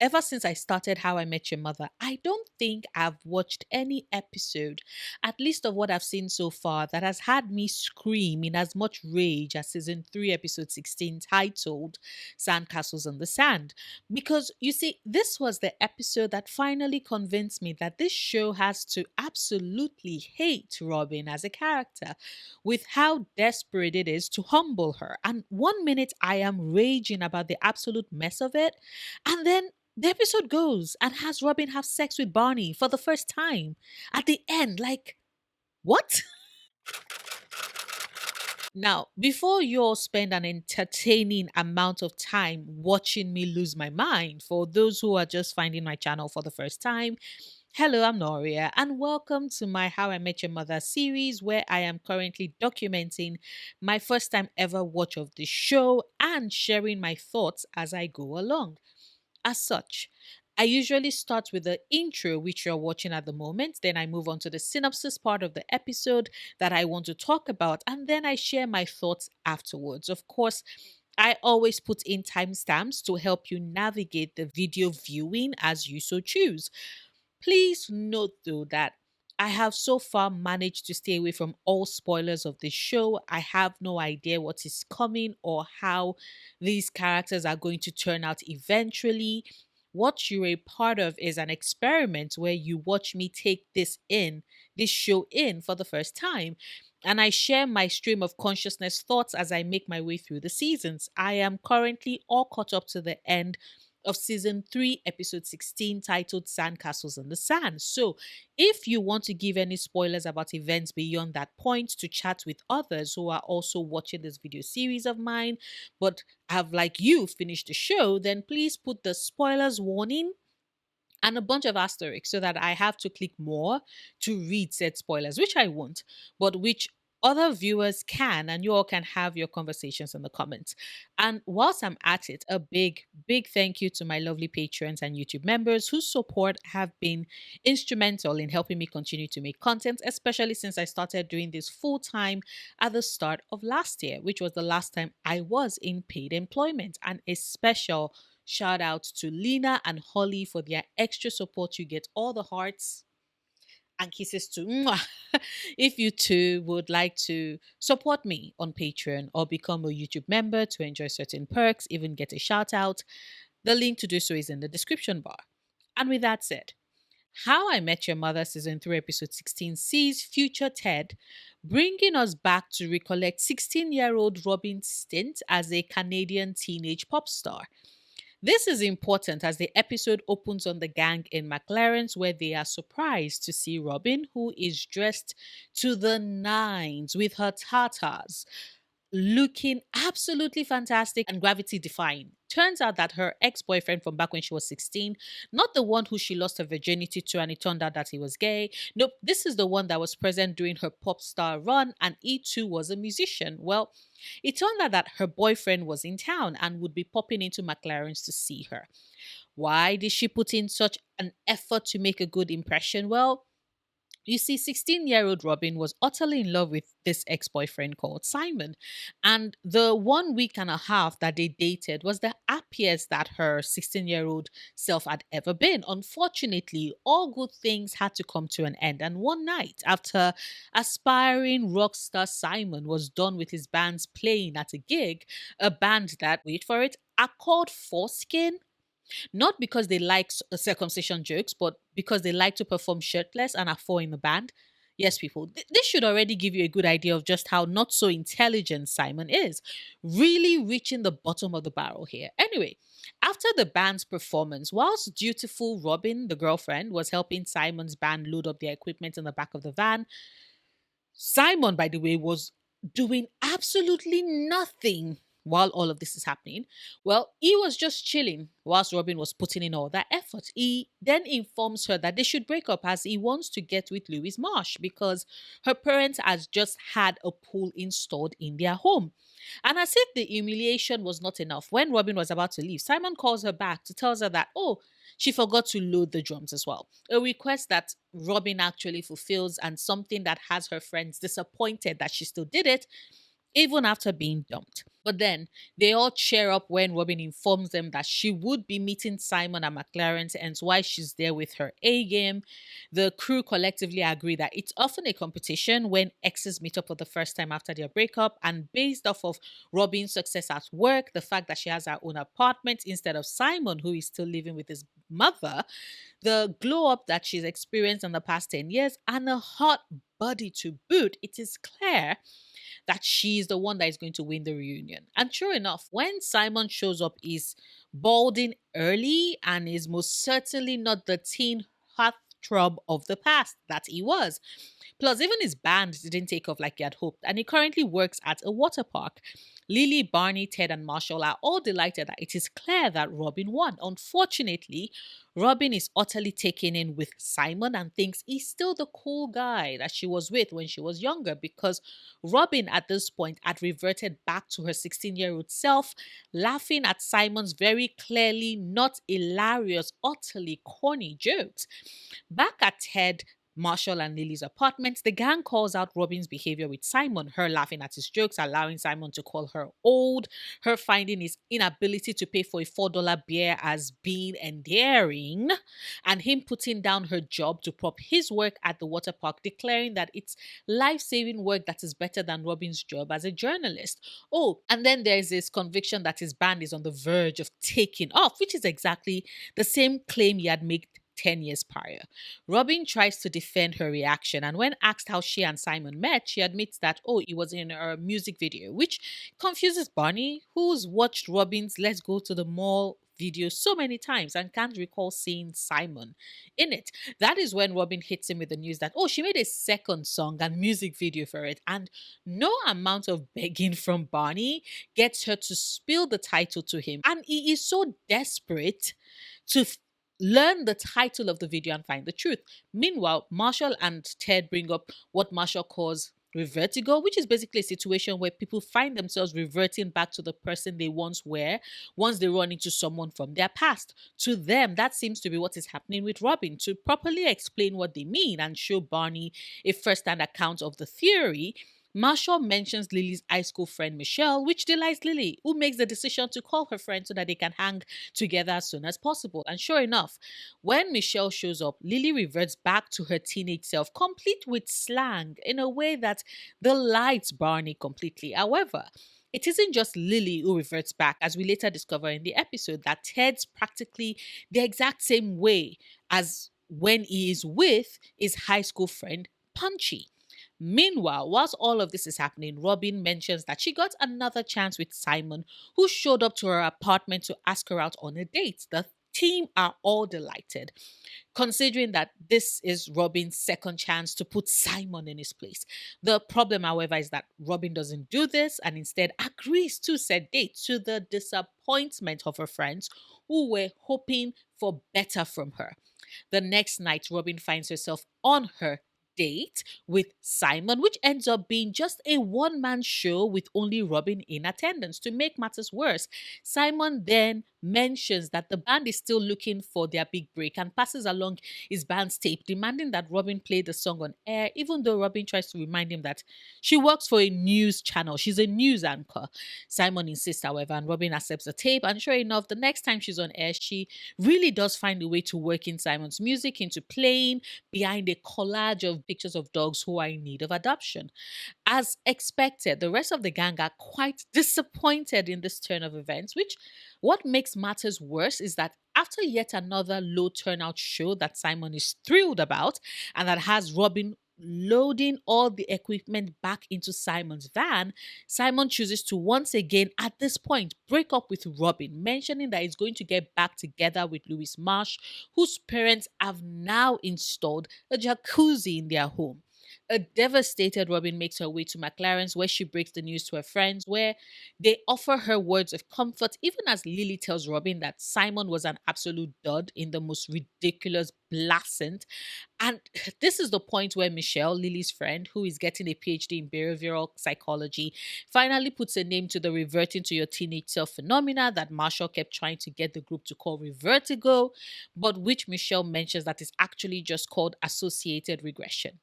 ever since I started How I Met Your Mother, I don't think I've watched any episode, at least of what I've seen so far, that has had me scream in as much rage as season 3, episode 16, titled Sandcastles on the Sand. Because you see, this was the episode that finally convinced me that this show has to absolutely hate Robin as a character, with how desperate it is to humble her. And one minute I am raging about the absolute mess of it, and then the episode goes and has Robin have sex with Barney for the first time at the end. Like, what? Now, before you all spend an entertaining amount of time watching me lose my mind, for those who are just finding my channel for the first time, hello, I'm Noria, and welcome to my How I Met Your Mother series, where I am currently documenting my first time ever watch of the show and sharing my thoughts as I go along. As such, I usually start with the intro, which you're watching at the moment. Then I move on to the synopsis part of the episode that I want to talk about. And then I share my thoughts afterwards. Of course, I always put in timestamps to help you navigate the video viewing as you so choose. Please note though that I have so far managed to stay away from all spoilers of the show. I have no idea what is coming or how these characters are going to turn out eventually. What you're a part of is an experiment where you watch me take this show in for the first time. And I share my stream of consciousness thoughts as I make my way through the seasons. I am currently all caught up to the end of season 3, episode 16, titled Sandcastles in the Sand. So, if you want to give any spoilers about events beyond that point, to chat with others who are also watching this video series of mine, but have, like you, finished the show, then please put the spoilers warning and a bunch of asterisks so that I have to click more to read said spoilers, which I won't, but which other viewers can, and you all can have your conversations in the comments. And whilst I'm at it, a big thank you to my lovely patrons and YouTube members whose support have been instrumental in helping me continue to make content, especially since I started doing this full time at the start of last year, which was the last time I was in paid employment. And a special shout out to Lena and Holly for their extra support. You get all the hearts and kisses too. Mwah. If you too would like to support me on Patreon or become a YouTube member to enjoy certain perks, even get a shout out, the link to do so is in the description bar. And with that said, How I Met Your Mother season 3 episode 16 sees future Ted bringing us back to recollect 16-year-old Robin's stint as a Canadian teenage pop star. This is important as the episode opens on the gang in McLaren's, where they are surprised to see Robin, who is dressed to the nines with her tatas, looking absolutely fantastic and gravity defying. Turns out that her ex boyfriend from back when she was 16, not the one who she lost her virginity to and it turned out that he was gay. Nope, this is the one that was present during her pop star run and he too was a musician. Well, it turned out that her boyfriend was in town and would be popping into McLaren's to see her. Why did she put in such an effort to make a good impression? Well, you see, 16-year-old Robin was utterly in love with this ex boyfriend called Simon. And the 1 week and a half that they dated was the happiest that her 16-year-old self had ever been. Unfortunately, all good things had to come to an end. And one night, after aspiring rock star Simon was done with his bands playing at a gig, a band that, wait for it, are called Foreskin, not because they like circumcision jokes, but because they like to perform shirtless and are four in the band. Yes, people, this should already give you a good idea of just how not so intelligent Simon is. Really reaching the bottom of the barrel here. Anyway, after the band's performance, whilst dutiful Robin, the girlfriend, was helping Simon's band load up their equipment in the back of the van, Simon, by the way, was doing absolutely nothing while all of this is happening. Well, he was just chilling whilst Robin was putting in all that effort. He then informs her that they should break up as he wants to get with Louis Marsh because her parents has just had a pool installed in their home. And as if the humiliation was not enough, when Robin was about to leave, Simon calls her back to tell her that, oh, she forgot to load the drums as well. A request that Robin actually fulfills and something that has her friends disappointed that she still did it. even after being dumped. But then they all cheer up when Robin informs them that she would be meeting Simon at McLaren's, and why she's there with her A game. The crew collectively agree that it's often a competition when exes meet up for the first time after their breakup, and based off of Robin's success at work, the fact that she has her own apartment instead of Simon, who is still living with his mother, the glow up that she's experienced in the past 10 years, and a hot body to boot, it is clear that she's the one that is going to win the reunion. And sure enough, when Simon shows up, is balding early and is most certainly not the teen heartthrob of the past that he was. Plus, even his band didn't take off like he had hoped, and he currently works at a water park. Lily, Barney, Ted, and Marshall are all delighted that it is clear that Robin won. Unfortunately, Robin is utterly taken in with Simon and thinks he's still the cool guy that she was with when she was younger, because Robin at this point had reverted back to her 16-year-old self, laughing at Simon's very clearly not hilarious, utterly corny jokes. Back at Ted, Marshall, and Lily's apartment, the gang calls out Robin's behavior with Simon, her laughing at his jokes, allowing Simon to call her old, her finding his inability to pay for a $4 beer as being endearing, and him putting down her job to prop his work at the water park, declaring that it's life saving work that is better than Robin's job as a journalist. Oh, and then there's this conviction that his band is on the verge of taking off, which is exactly the same claim he had made 10 years prior. Robin tries to defend her reaction, and when asked how she and Simon met, she admits that, oh, it was in a music video, which confuses Barney, who's watched Robin's Let's Go to the Mall video so many times and can't recall seeing Simon in it. That is when Robin hits him with the news that, oh, she made a second song and music video for it, and no amount of begging from Barney gets her to spill the title to him. And he is so desperate to learn the title of the video and find the truth. Meanwhile, Marshall and Ted bring up what Marshall calls revertigo, which is basically a situation where people find themselves reverting back to the person they once were once they run into someone from their past. To them, that seems to be what is happening with Robin. To properly explain what they mean and show Barney a first-hand account of the theory, Marshall mentions Lily's high school friend Michelle, which delights Lily, who makes the decision to call her friend so that they can hang together as soon as possible. And sure enough, when Michelle shows up, Lily reverts back to her teenage self, complete with slang in a way that delights Barney completely. However, it isn't just Lily who reverts back, as we later discover in the episode that Ted's practically the exact same way as when he is with his high school friend Punchy. Meanwhile, whilst all of this is happening, Robin mentions that she got another chance with Simon, who showed up to her apartment to ask her out on a date. The team are all delighted, considering that this is Robin's second chance to put Simon in his place. The problem, however, is that Robin doesn't do this and instead agrees to said date, to the disappointment of her friends who were hoping for better from her. The next night, Robin finds herself on her date with Simon, which ends up being just a one-man show with only Robin in attendance. To make matters worse, Simon then mentions that the band is still looking for their big break and passes along his band's tape, demanding that Robin play the song on air, even though Robin tries to remind him that she works for a news channel. She's a news anchor. Simon insists, however, and Robin accepts the tape. And sure enough, the next time she's on air, she really does find a way to work in Simon's music into playing behind a collage of pictures of dogs who are in need of adoption. As expected, the rest of the gang are quite disappointed in this turn of events, which what makes matters worse is that after yet another low turnout show that Simon is thrilled about and that has Robin loading all the equipment back into Simon's van, Simon chooses to once again at this point break up with Robin, mentioning that he's going to get back together with Louis Marsh, whose parents have now installed a jacuzzi in their home. A devastated Robin makes her way to McLaren's, where she breaks the news to her friends, where they offer her words of comfort, even as Lily tells Robin that Simon was an absolute dud in the most ridiculous, blasphemous. And this is the point where Michelle, Lily's friend, who is getting a PhD in behavioral psychology, finally puts a name to the reverting to your teenage self phenomena that Marshall kept trying to get the group to call revertigo, but which Michelle mentions that is actually just called associated regression.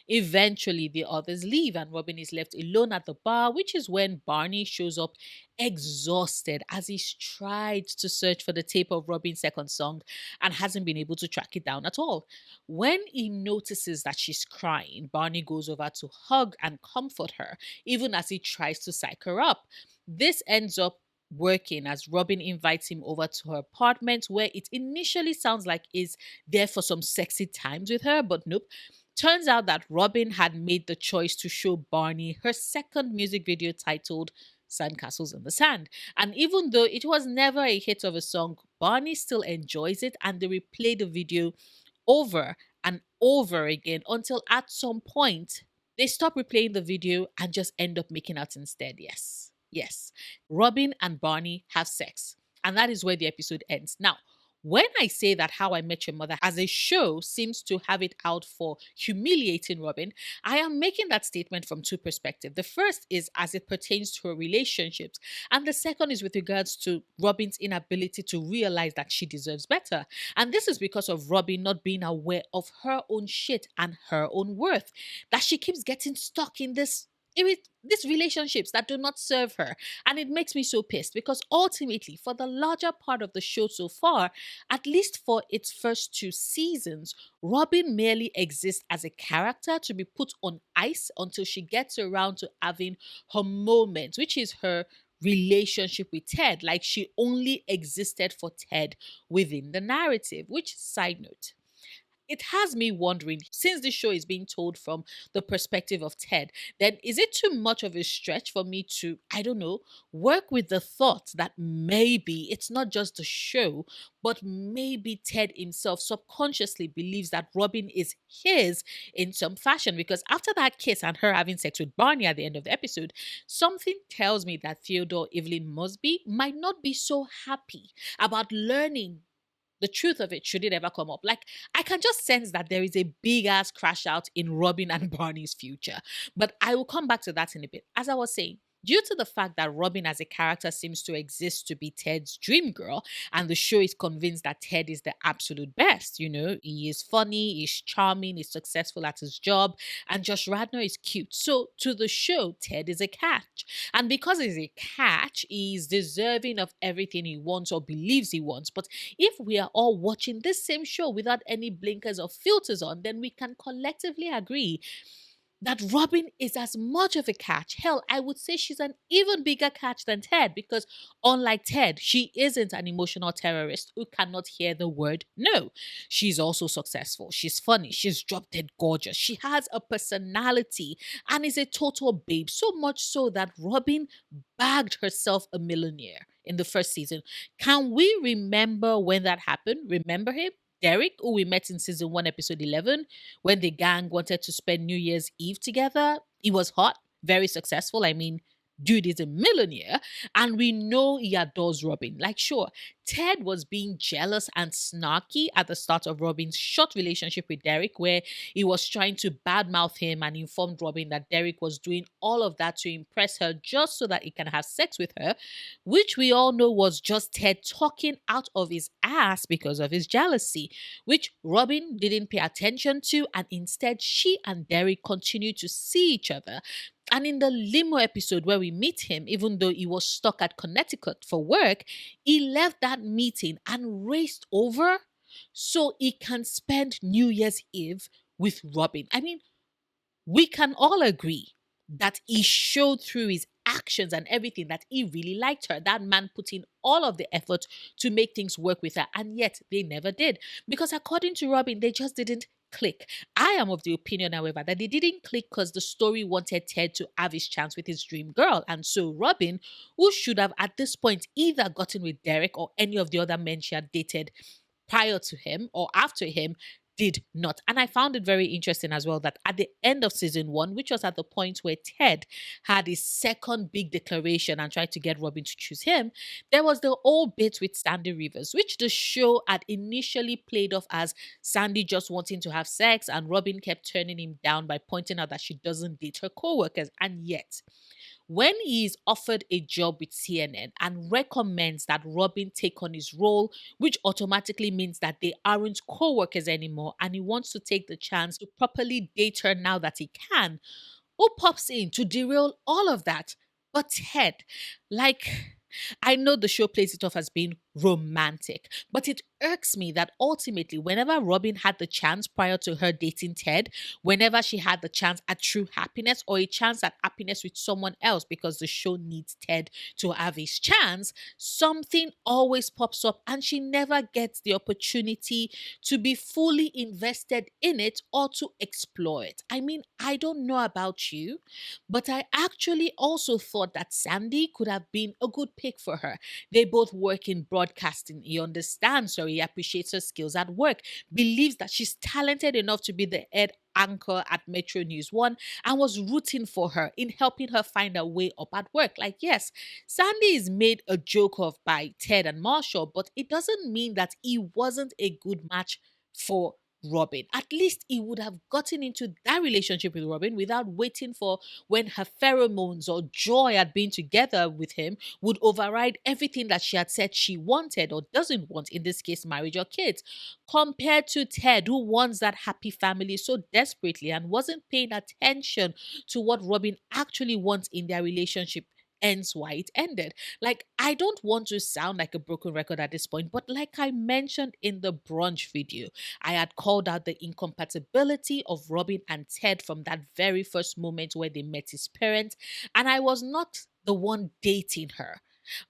Eventually, the others leave, and Robin is left alone at the bar, which is when Barney shows up exhausted as he's tried to search for the tape of Robin's second song and hasn't been able to track it down at all. When he notices that she's crying, Barney goes over to hug and comfort her, even as he tries to psych her up. This ends up working as Robin invites him over to her apartment, where it initially sounds like is there for some sexy times with her, but nope. Turns out that Robin had made the choice to show Barney her second music video titled Sandcastles in the Sand. And even though it was never a hit of a song, Barney still enjoys it, and they replay the video over and over again until at some point they stop replaying the video and just end up making out instead. Yes. Yes. Robin and Barney have sex. And that is where the episode ends. Now, when I say that How I Met Your Mother as a show seems to have it out for humiliating Robin, I am making that statement from two perspectives. The first is as it pertains to her relationships, and the second is with regards to Robin's inability to realize that she deserves better. And this is because of Robin not being aware of her own shit and her own worth, that she keeps getting stuck in these relationships that do not serve her. And it makes me so pissed because ultimately, for the larger part of the show so far, at least for its first two seasons, Robin merely exists as a character to be put on ice until she gets around to having her moment, which is her relationship with Ted. Like she only existed for Ted within the narrative, which, side note, it has me wondering, since this show is being told from the perspective of Ted, then is it too much of a stretch for me to, I don't know, work with the thought that maybe it's not just the show, but maybe Ted himself subconsciously believes that Robin is his in some fashion? Because after that kiss and her having sex with Barney at the end of the episode, something tells me that Theodore Evelyn Mosby might not be so happy about learning the truth of it should it ever come up. Like, I can just sense that there is a big ass crash out in Robin and Barney's future. But I will come back to that in a bit. As I was saying, due to the fact that Robin as a character seems to exist to be Ted's dream girl, and the show is convinced that Ted is the absolute best. You know, he is funny, he's charming, he's successful at his job, and Josh Radnor is cute. So to the show, Ted is a catch. And because he's a catch, he's deserving of everything he wants or believes he wants. But if we are all watching this same show without any blinkers or filters on, then we can collectively agree that Robin is as much of a catch. Hell, I would say she's an even bigger catch than Ted because, unlike Ted, she isn't an emotional terrorist who cannot hear the word no. She's also successful. She's funny. She's drop dead gorgeous. She has a personality and is a total babe. So much so that Robin bagged herself a millionaire in the first season. Can we remember when that happened? Remember him? Derek, who we met in season 1, episode 11, when the gang wanted to spend New Year's Eve together. He was hot, very successful. I mean, dude is a millionaire, and we know he adores Robin. Like, sure, Ted was being jealous and snarky at the start of Robin's short relationship with Derek, where he was trying to badmouth him and informed Robin that Derek was doing all of that to impress her just so that he can have sex with her, which we all know was just Ted talking out of his ass because of his jealousy, which Robin didn't pay attention to, and instead she and Derek continued to see each other. And in the limo episode where we meet him, even though he was stuck at Connecticut for work, he left that meeting and raced over so he can spend New Year's Eve with Robin. I mean, we can all agree that he showed through his actions and everything that he really liked her. That man put in all of the effort to make things work with her, and yet they never did. Because according to Robin, they just didn't click. I am of the opinion, however, that they didn't click because the story wanted Ted to have his chance with his dream girl. And so Robin, who should have at this point either gotten with Derek or any of the other men she had dated prior to him or after him, did not. And I found it very interesting as well that at the end of season 1, which was at the point where Ted had his second big declaration and tried to get Robin to choose him, there was the old bit with Sandy Rivers, which the show had initially played off as Sandy just wanting to have sex, and Robin kept turning him down by pointing out that she doesn't date her co-workers. And yet, When he is offered a job with CNN and recommends that Robin take on his role, which automatically means that they aren't co workers anymore, and he wants to take the chance to properly date her now that he can, who pops in to derail all of that? But Ted, like, I know the show plays it off as being romantic, but it irks me that ultimately, whenever Robin had the chance prior to her dating Ted, whenever she had the chance at true happiness or a chance at happiness with someone else because the show needs Ted to have his chance, something always pops up and she never gets the opportunity to be fully invested in it or to explore it. I mean, I don't know about you, but I actually also thought that Sandy could have been a good pick for her. They both work in broadcasting. He understands her, he appreciates her skills at work, believes that she's talented enough to be the head anchor at Metro News One, and was rooting for her in helping her find her way up at work. Like, yes, Sandy is made a joke of by Ted and Marshall, but it doesn't mean that he wasn't a good match for Robin. At least he would have gotten into that relationship with Robin without waiting for when her pheromones or joy at being together with him would override everything that she had said she wanted or doesn't want, in this case, marriage or kids. Compared to Ted, who wants that happy family so desperately and wasn't paying attention to what Robin actually wants in their relationship. Ends why it ended. Like, I don't want to sound like a broken record at this point, but like I mentioned in the brunch video, I had called out the incompatibility of Robin and Ted from that very first moment where they met his parents, and I was not the one dating her.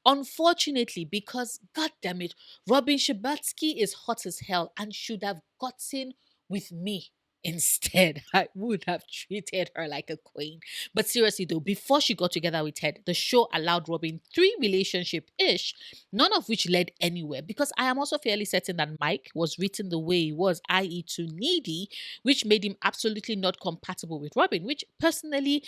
Unfortunately, because god damn it, Robin Scherbatsky is hot as hell and should have gotten with me. Instead, I would have treated her like a queen. But seriously, though, before she got together with Ted, the show allowed Robin three relationship ish, none of which led anywhere. Because I am also fairly certain that Mike was written the way he was, i.e., too needy, which made him absolutely not compatible with Robin, which personally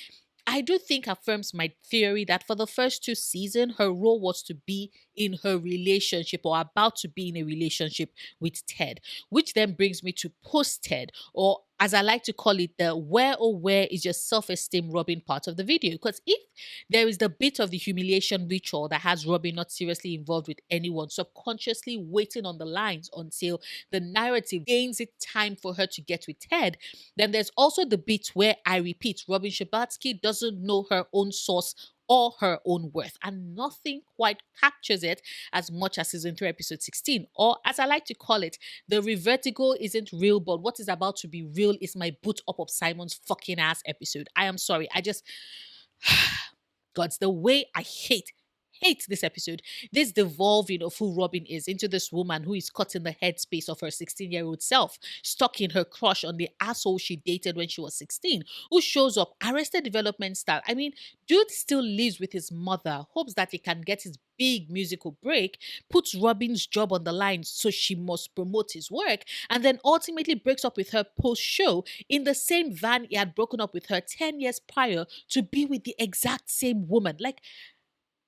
I do think affirms my theory that for the first two seasons, her role was to be in her relationship or about to be in a relationship with Ted, which then brings me to post Ted, or as I like to call it, the where or where is your self esteem Robin part of the video. Because if there is the bit of the humiliation ritual that has Robin not seriously involved with anyone, subconsciously waiting on the lines until the narrative gains it time for her to get with Ted, then there's also the bit where I repeat, Robin Scherbatsky doesn't know her own source or her own worth, and nothing quite captures it as much as season 3, episode 16. Or, as I like to call it, the revertigo isn't real, but what is about to be real is my boot up of Simon's fucking ass episode. I am sorry. I just God's the way I hate this episode. This devolving of who Robin is into this woman who is caught in the headspace of her 16-year-old self, stuck in her crush on the asshole she dated when she was 16, who shows up Arrested Development style. I mean, dude still lives with his mother, hopes that he can get his big musical break, puts Robin's job on the line so she must promote his work, and then ultimately breaks up with her post show in the same van he had broken up with her 10 years prior to be with the exact same woman. Like,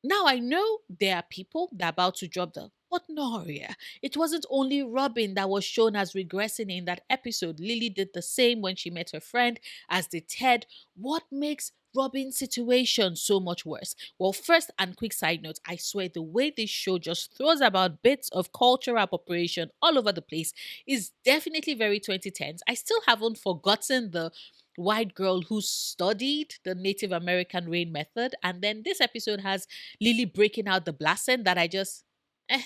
now I know there are people that are about to drop the but Noria. It wasn't only Robin that was shown as regressing in that episode. Lily did the same when she met her friend, as did Ted. What makes Robin's situation so much worse? Well, first and quick side note, I swear the way this show just throws about bits of cultural appropriation all over the place is definitely very 2010s. I still haven't forgotten the white girl who studied the Native American rain method. And then this episode has Lily breaking out the blessing that I just. Eh.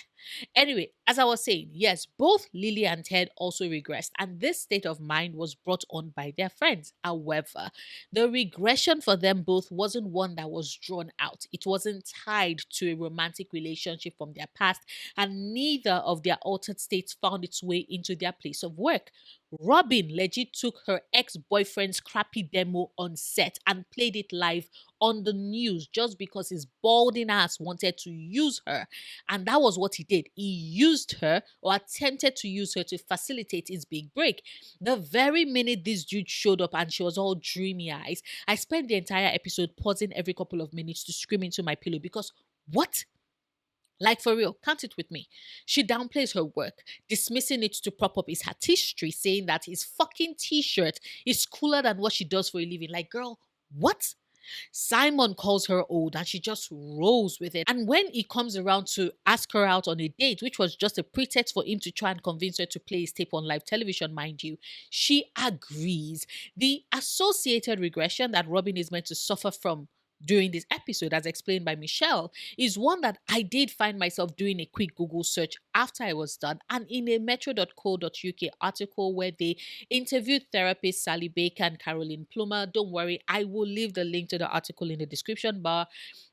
Anyway, as I was saying, yes, both Lily and Ted also regressed, and this state of mind was brought on by their friends. However, the regression for them both wasn't one that was drawn out. It wasn't tied to a romantic relationship from their past, and neither of their altered states found its way into their place of work. Robin legit took her ex boyfriend's crappy demo on set and played it live on the news just because his balding ass wanted to use her. And that was what he did. He used her or attempted to use her to facilitate his big break. The very minute this dude showed up and she was all dreamy eyes, I spent the entire episode pausing every couple of minutes to scream into my pillow because what? Like for real, count it with me. She downplays her work, dismissing it to prop up his artistry, saying that his fucking t-shirt is cooler than what she does for a living. Like, girl, what? Simon calls her old and she just rolls with it. And when he comes around to ask her out on a date, which was just a pretext for him to try and convince her to play his tape on live television, mind you, she agrees. The associated regression that Robin is meant to suffer from during this episode, as explained by Michelle, is one that I did find myself doing a quick Google search after I was done. And in a metro.co.uk article where they interviewed therapists Sally Baker and Caroline Plummer. Don't worry, I will leave the link to the article in the description bar.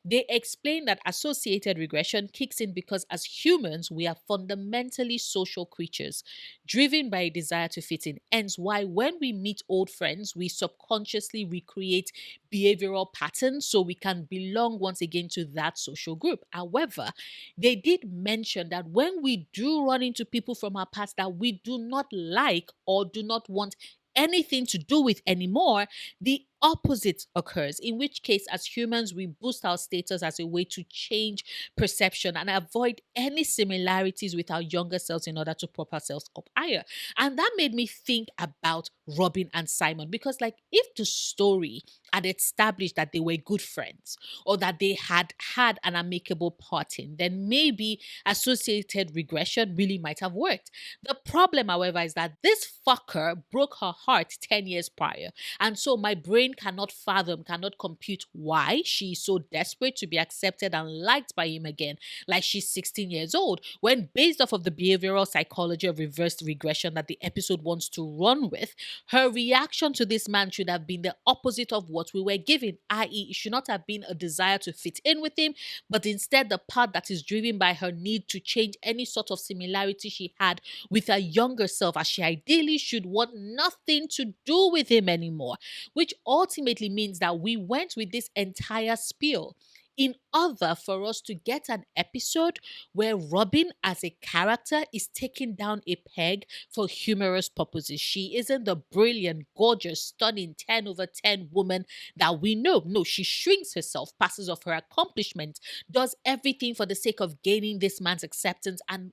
They explain that associated regression kicks in because as humans, we are fundamentally social creatures, driven by a desire to fit in. Hence, why when we meet old friends, we subconsciously recreate behavioral patterns so we can belong once again to that social group. However, they did mention that when we do run into people from our past that we do not like or do not want anything to do with anymore, the opposite occurs, in which case, as humans, we boost our status as a way to change perception and avoid any similarities with our younger selves in order to prop ourselves up higher. And that made me think about Robin and Simon because, like, if the story had established that they were good friends or that they had had an amicable parting, then maybe associated regression really might have worked. The problem, however, is that this fucker broke her heart 10 years prior. And so my brain cannot fathom, cannot compute why she is so desperate to be accepted and liked by him again, like she's 16 years old, when based off of the behavioral psychology of reversed regression that the episode wants to run with, her reaction to this man should have been the opposite of what we were given, i.e., it should not have been a desire to fit in with him, but instead the part that is driven by her need to change any sort of similarity she had with her younger self, as she ideally should want nothing to do with him anymore, which ultimately means that we went with this entire spiel in order for us to get an episode where Robin as a character is taken down a peg for humorous purposes. She isn't the brilliant, gorgeous, stunning 10 over 10 woman that we know. No, she shrinks herself, passes off her accomplishments, does everything for the sake of gaining this man's acceptance, and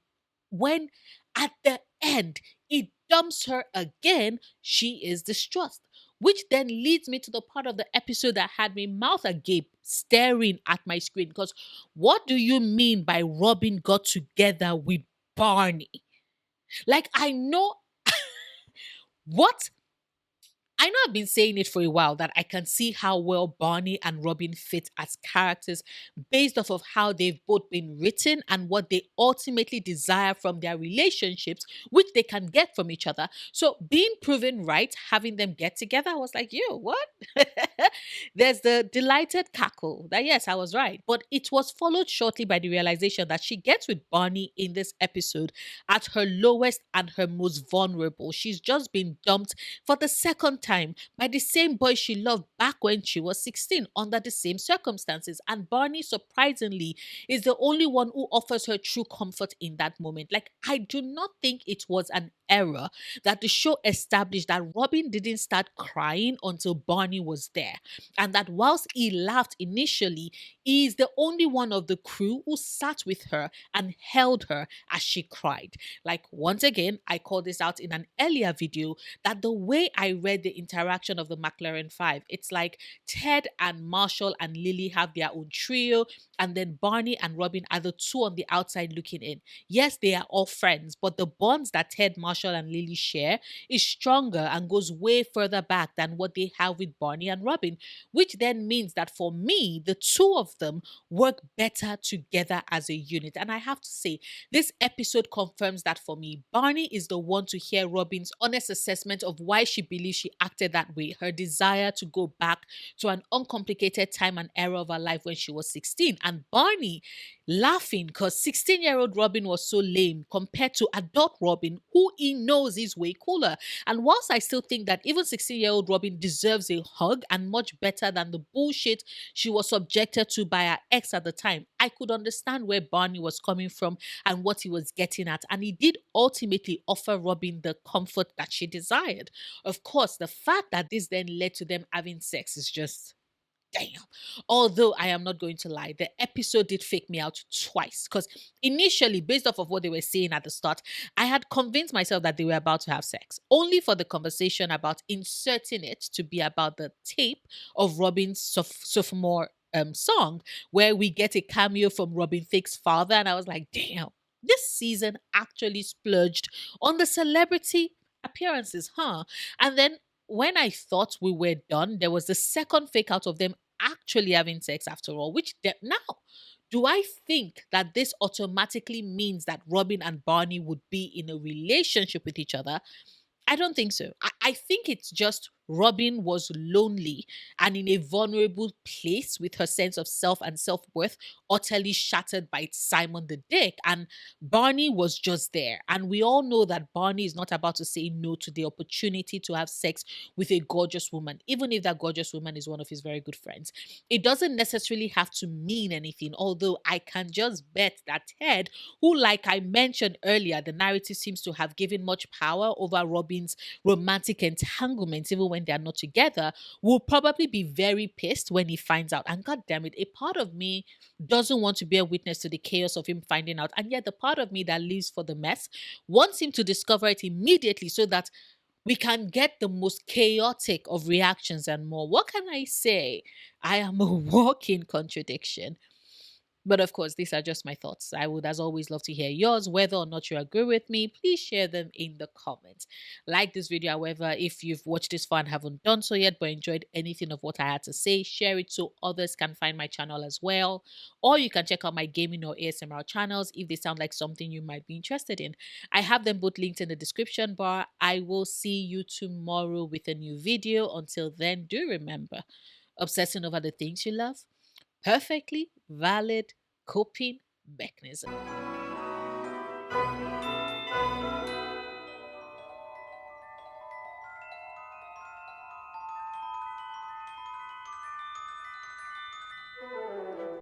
when at the end it dumps her again, she is distressed. Which then leads me to the part of the episode that had me mouth agape, staring at my screen. Because what do you mean by Robin got together with Barney? Like, I know what I know I've been saying it for a while that I can see how well Barney and Robin fit as characters based off of how they've both been written and what they ultimately desire from their relationships, which they can get from each other. So being proven right, having them get together, I was like, yo, what? There's the delighted cackle that yes, I was right. But it was followed shortly by the realization that she gets with Barney in this episode at her lowest and her most vulnerable. She's just been dumped for the second time by the same boy she loved back when she was 16 under the same circumstances. And Barney, surprisingly, is the only one who offers her true comfort in that moment. Like, I do not think it was an error that the show established that Robin didn't start crying until Barney was there. And that whilst he laughed initially, he is the only one of the crew who sat with her and held her as she cried. Like, once again, I called this out in an earlier video that the way I read the interaction of the McLaren Five, it's like Ted and Marshall and Lily have their own trio, and then Barney and Robin are the two on the outside looking in. Yes, they are all friends, but the bonds that Ted, Marshall, and Lily share is stronger and goes way further back than what they have with Barney and Robin, which then means that for me, the two of them work better together as a unit. And I have to say, this episode confirms that for me. Barney is the one to hear Robin's honest assessment of why she believes she acted that way, her desire to go back to an uncomplicated time and era of her life when she was 16. And Barney laughing because 16-year-old Robin was so lame compared to adult Robin, who he knows is way cooler. And whilst I still think that even 16-year-old Robin deserves a hug and much better than the bullshit she was subjected to by her ex at the time, I could understand where Barney was coming from and what he was getting at. And he did ultimately offer Robin the comfort that she desired. Of course, the fact that this then led to them having sex is just damn. Although I am not going to lie, the episode did fake me out twice. Because initially, based off of what they were saying at the start, I had convinced myself that they were about to have sex, only for the conversation about inserting it to be about the tape of Robin's sophomore song, where we get a cameo from Robin Thicke's father. And I was like, damn, this season actually splurged on the celebrity appearances, huh? And then when I thought we were done, there was the second fake out of them actually having sex after all, now, do I think that this automatically means that Robin and Barney would be in a relationship with each other? I don't think so. I think it's just Robin was lonely and in a vulnerable place with her sense of self and self worth utterly shattered by Simon the Dick. And Barney was just there. And we all know that Barney is not about to say no to the opportunity to have sex with a gorgeous woman, even if that gorgeous woman is one of his very good friends. It doesn't necessarily have to mean anything, although I can just bet that Ted, who, like I mentioned earlier, the narrative seems to have given much power over Robin's romantic entanglements, even when they are not together, will probably be very pissed when he finds out. And god damn it, a part of me doesn't want to be a witness to the chaos of him finding out. And yet, the part of me that lives for the mess wants him to discover it immediately so that we can get the most chaotic of reactions and more. What can I say? I am a walking contradiction. But of course, these are just my thoughts. I would, as always, love to hear yours. Whether or not you agree with me, please share them in the comments. Like this video, however, if you've watched this far and haven't done so yet, but enjoyed anything of what I had to say, share it so others can find my channel as well. Or you can check out my gaming or ASMR channels if they sound like something you might be interested in. I have them both linked in the description bar. I will see you tomorrow with a new video. Until then, do remember, obsessing over the things you love, perfectly valid coping mechanism.